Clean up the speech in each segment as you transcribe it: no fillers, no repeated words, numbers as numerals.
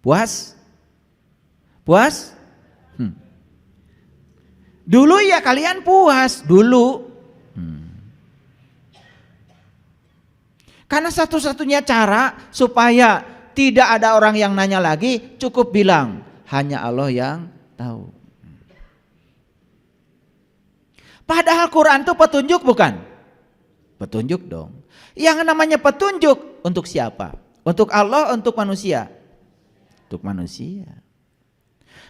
Puas? Puas? Dulu ya kalian puas, dulu. Karena satu-satunya cara supaya tidak ada orang yang nanya lagi, cukup bilang, hanya Allah yang tahu. Padahal Quran itu petunjuk bukan? Petunjuk dong. Yang namanya petunjuk untuk siapa? Untuk Allah, untuk manusia? Untuk manusia.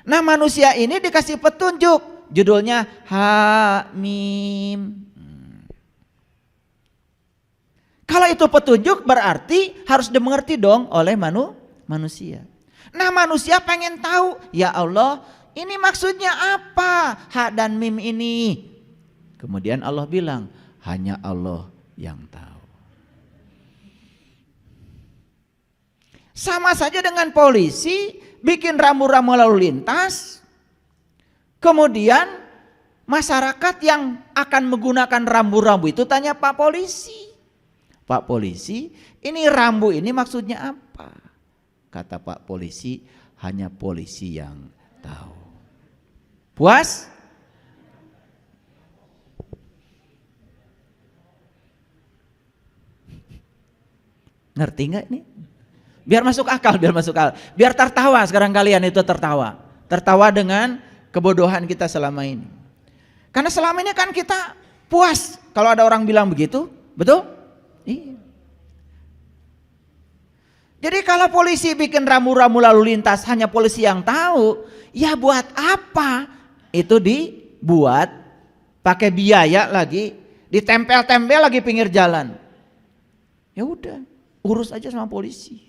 Nah manusia ini dikasih petunjuk, judulnya Hamim. Kalau itu petunjuk berarti harus dimengerti dong oleh manusia. Nah manusia pengen tahu, ya Allah ini maksudnya apa ha dan mim ini? Kemudian Allah bilang, hanya Allah yang tahu. Sama saja dengan polisi bikin rambu-rambu lalu lintas, kemudian masyarakat yang akan menggunakan rambu-rambu itu tanya Pak Polisi. Pak Polisi, ini rambu ini maksudnya apa? Kata Pak Polisi, hanya polisi yang tahu. Puas? Ngerti nggak ini? Biar masuk akal, biar masuk akal. Biar tertawa sekarang kalian itu tertawa. Tertawa dengan kebodohan kita selama ini. Karena selama ini kan kita puas kalau ada orang bilang begitu, betul? Iya. Jadi kalau polisi bikin rambu-rambu lalu lintas hanya polisi yang tahu, ya buat apa itu dibuat pakai biaya lagi, ditempel-tempel lagi pinggir jalan. Ya udah, urus aja sama polisi.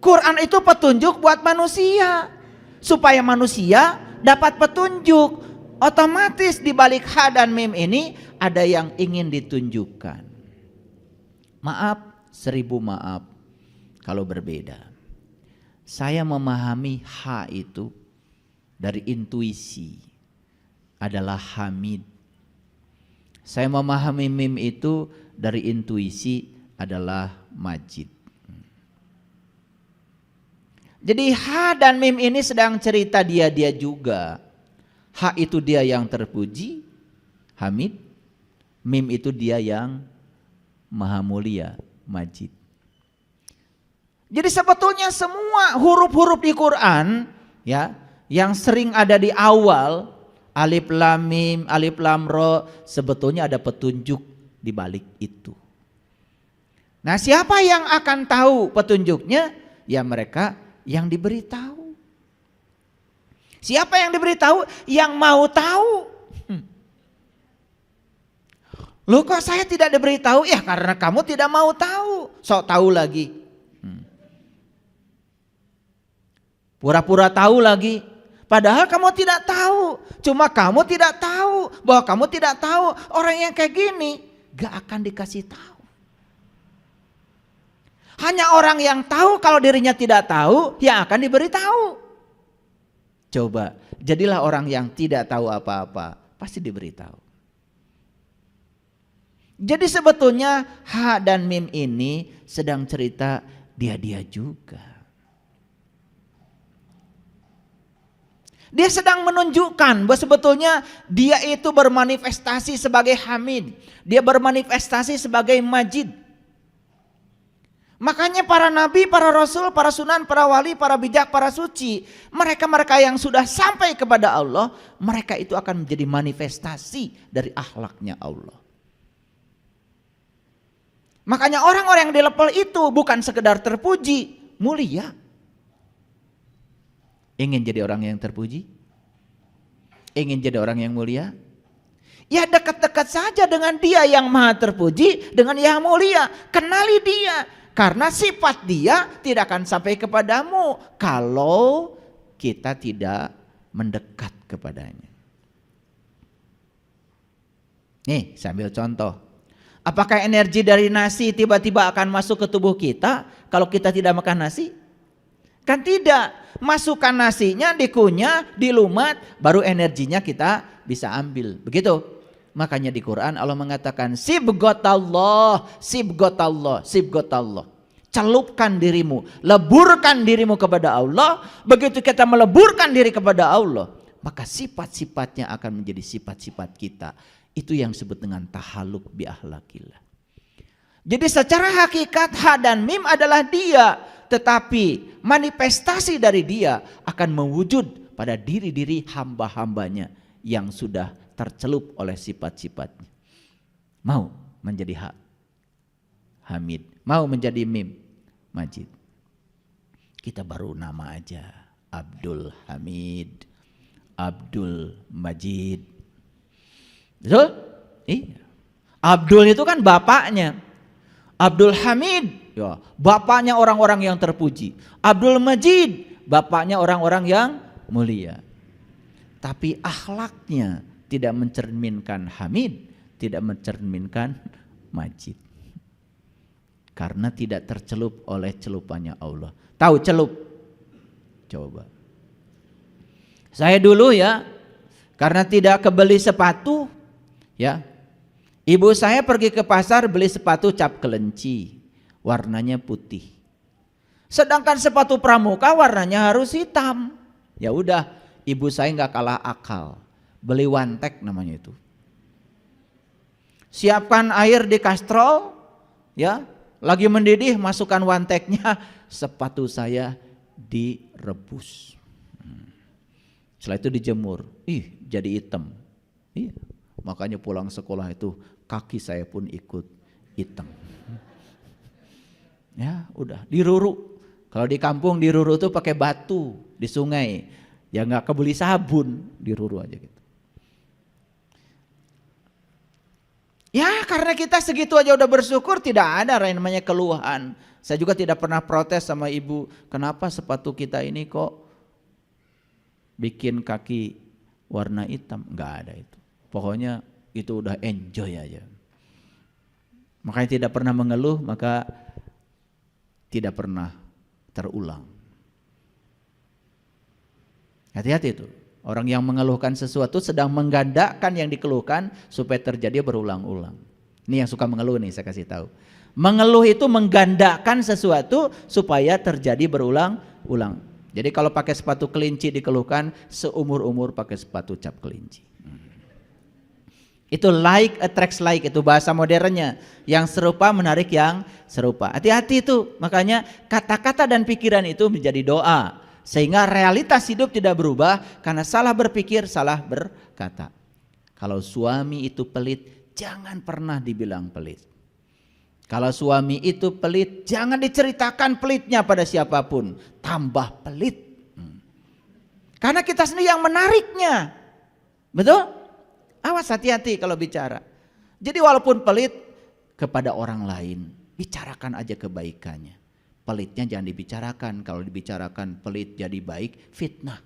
Quran itu petunjuk buat manusia, supaya manusia dapat petunjuk. Otomatis di balik ha dan mim ini ada yang ingin ditunjukkan. Maaf, 1000 maaf kalau berbeda. Saya memahami ha itu dari intuisi adalah hamid. Saya memahami mim itu dari intuisi adalah majid. Jadi ha dan mim ini sedang cerita dia juga. Ha itu dia yang terpuji, hamid. Mim itu dia yang maha mulia, majid. Jadi sebetulnya semua huruf-huruf di Quran ya, yang sering ada di awal, alif lam mim, alif lam ro, sebetulnya ada petunjuk di balik itu. Nah, siapa yang akan tahu petunjuknya? Ya mereka yang diberitahu. Siapa yang diberitahu? Yang mau tahu. Loh kok saya tidak diberitahu? Ya karena kamu tidak mau tahu. Sok tahu lagi. Pura-pura tahu lagi. Padahal kamu tidak tahu. Cuma kamu tidak tahu bahwa kamu tidak tahu. Orang yang kayak gini gak akan dikasih tahu. Hanya orang yang tahu kalau dirinya tidak tahu yang akan diberitahu. Coba jadilah orang yang tidak tahu apa-apa, pasti diberitahu. Jadi sebetulnya ha dan mim ini sedang cerita dia juga. Dia sedang menunjukkan bahwa sebetulnya dia itu bermanifestasi sebagai hamid. Dia bermanifestasi sebagai majid. Makanya para nabi, para rasul, para sunan, para wali, para bijak, para suci, mereka-mereka yang sudah sampai kepada Allah, mereka itu akan menjadi manifestasi dari akhlaknya Allah. Makanya orang-orang yang di level itu bukan sekedar terpuji, mulia. Ingin jadi orang yang terpuji? Ingin jadi orang yang mulia? Ya dekat-dekat saja dengan dia yang maha terpuji, dengan yang mulia. Kenali dia. Karena sifat dia tidak akan sampai kepadamu kalau kita tidak mendekat kepadanya. Nih, sambil contoh. Apakah energi dari nasi tiba-tiba akan masuk ke tubuh kita kalau kita tidak makan nasi? Kan tidak. Masukkan nasinya, dikunyah, dilumat, baru energinya kita bisa ambil. Begitu. Makanya di Quran Allah mengatakan sibghatallah, sibghatallah, sibghatallah. celupkan dirimu, leburkan dirimu kepada Allah. Begitu kita meleburkan diri kepada Allah, maka sifat-sifatnya akan menjadi sifat-sifat kita. Itu yang disebut dengan tahalluq bi akhlaqillah. Jadi secara hakikat ha dan mim adalah dia, tetapi manifestasi dari dia akan mewujud pada diri-diri hamba-hambanya yang sudah tercelup oleh sifat-sifatnya. Mau menjadi ha, Hamid, mau menjadi mim, Majid. Kita baru nama aja, Abdul Hamid, Abdul Majid. Betul? Iya. Abdul itu kan bapaknya. Abdul Hamid, ya, bapaknya orang-orang yang terpuji. Abdul Majid, bapaknya orang-orang yang mulia. Tapi akhlaknya tidak mencerminkan Hamid, tidak mencerminkan Majid. Karena tidak tercelup oleh celupannya Allah. Tahu celup? Coba. Saya dulu ya, karena tidak kebeli sepatu, ya, ibu saya pergi ke pasar beli sepatu cap kelenci, warnanya putih. Sedangkan sepatu pramuka warnanya harus hitam. Ya udah, ibu saya nggak kalah akal, beli wantek namanya itu. Siapkan air di kastrol, ya, lagi mendidih, masukkan wanteknya, sepatu saya direbus. Setelah itu dijemur, jadi hitam. Iya. Makanya pulang sekolah itu kaki saya pun ikut hitam. Ya udah, diruru. Kalau di kampung diruru tuh pakai batu di sungai. Ya nggak kebeli sabun, diruru aja gitu. Ya karena kita segitu aja udah bersyukur, tidak ada yang namanya keluhan. Saya juga tidak pernah protes sama ibu, kenapa sepatu kita ini kok bikin kaki warna hitam, nggak ada itu. Pokoknya itu udah enjoy aja. Makanya tidak pernah mengeluh, maka tidak pernah terulang. Hati-hati itu. Orang yang mengeluhkan sesuatu sedang menggandakan yang dikeluhkan supaya terjadi berulang-ulang. Ini yang suka mengeluh nih, saya kasih tahu. Mengeluh itu menggandakan sesuatu supaya terjadi berulang-ulang. Jadi kalau pakai sepatu kelinci dikeluhkan, seumur-umur pakai sepatu cap kelinci. Itu like attracts like, itu bahasa modernnya. Yang serupa menarik yang serupa. Hati-hati itu, makanya kata-kata dan pikiran itu menjadi doa. Sehingga realitas hidup tidak berubah karena salah berpikir, salah berkata. Kalau suami itu pelit, jangan pernah dibilang pelit. Kalau suami itu pelit, jangan diceritakan pelitnya pada siapapun. Tambah pelit. Karena kita sendiri yang menariknya. Betul? Awas, hati-hati kalau bicara. Jadi walaupun pelit kepada orang lain, bicarakan aja kebaikannya. Pelitnya jangan dibicarakan. Kalau dibicarakan pelit jadi baik, fitnah.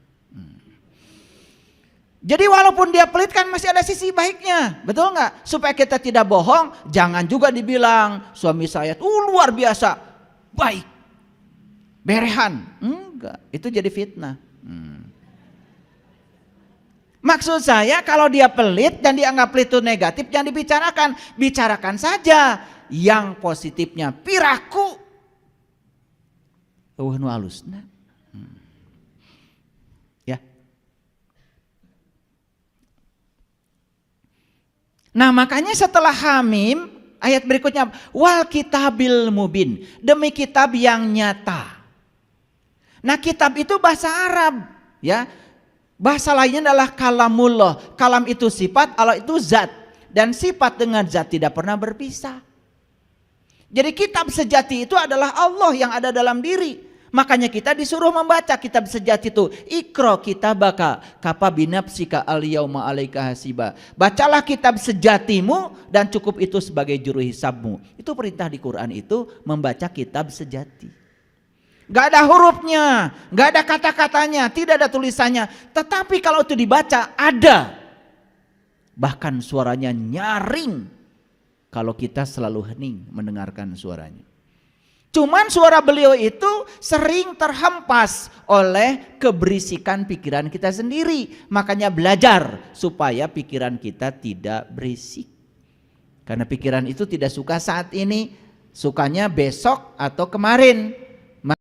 Jadi walaupun dia pelit kan masih ada sisi baiknya, betul nggak? Supaya kita tidak bohong, jangan juga dibilang suami saya tuh luar biasa baik, berehan. Enggak, itu jadi fitnah. Maksud saya kalau dia pelit dan dianggap pelit itu negatif, jangan dibicarakan. Bicarakan saja yang positifnya. Piraku nu halusna. Ya. Nah makanya setelah Hamim, ayat berikutnya wal kitabil mubin, demi kitab yang nyata. Nah kitab itu bahasa Arab, ya. Bahasa lainnya adalah kalamullah. Kalam itu sifat, Allah itu zat, dan sifat dengan zat tidak pernah berpisah. Jadi kitab sejati itu adalah Allah yang ada dalam diri. Makanya kita disuruh membaca kitab sejati itu. Iqra kitabaka kafa binafsika al yauma 'alaika hasiba. Bacalah kitab sejatimu dan cukup itu sebagai juru hisabmu. Itu perintah di Quran itu, membaca kitab sejati. Gak ada hurufnya, gak ada kata-katanya, tidak ada tulisannya. Tetapi kalau itu dibaca ada. Bahkan suaranya nyaring. Kalau kita selalu hening mendengarkan suaranya. Cuman suara beliau itu sering terhempas oleh keberisikan pikiran kita sendiri. Makanya belajar supaya pikiran kita tidak berisik. Karena pikiran itu tidak suka saat ini Sukanya besok atau kemarin.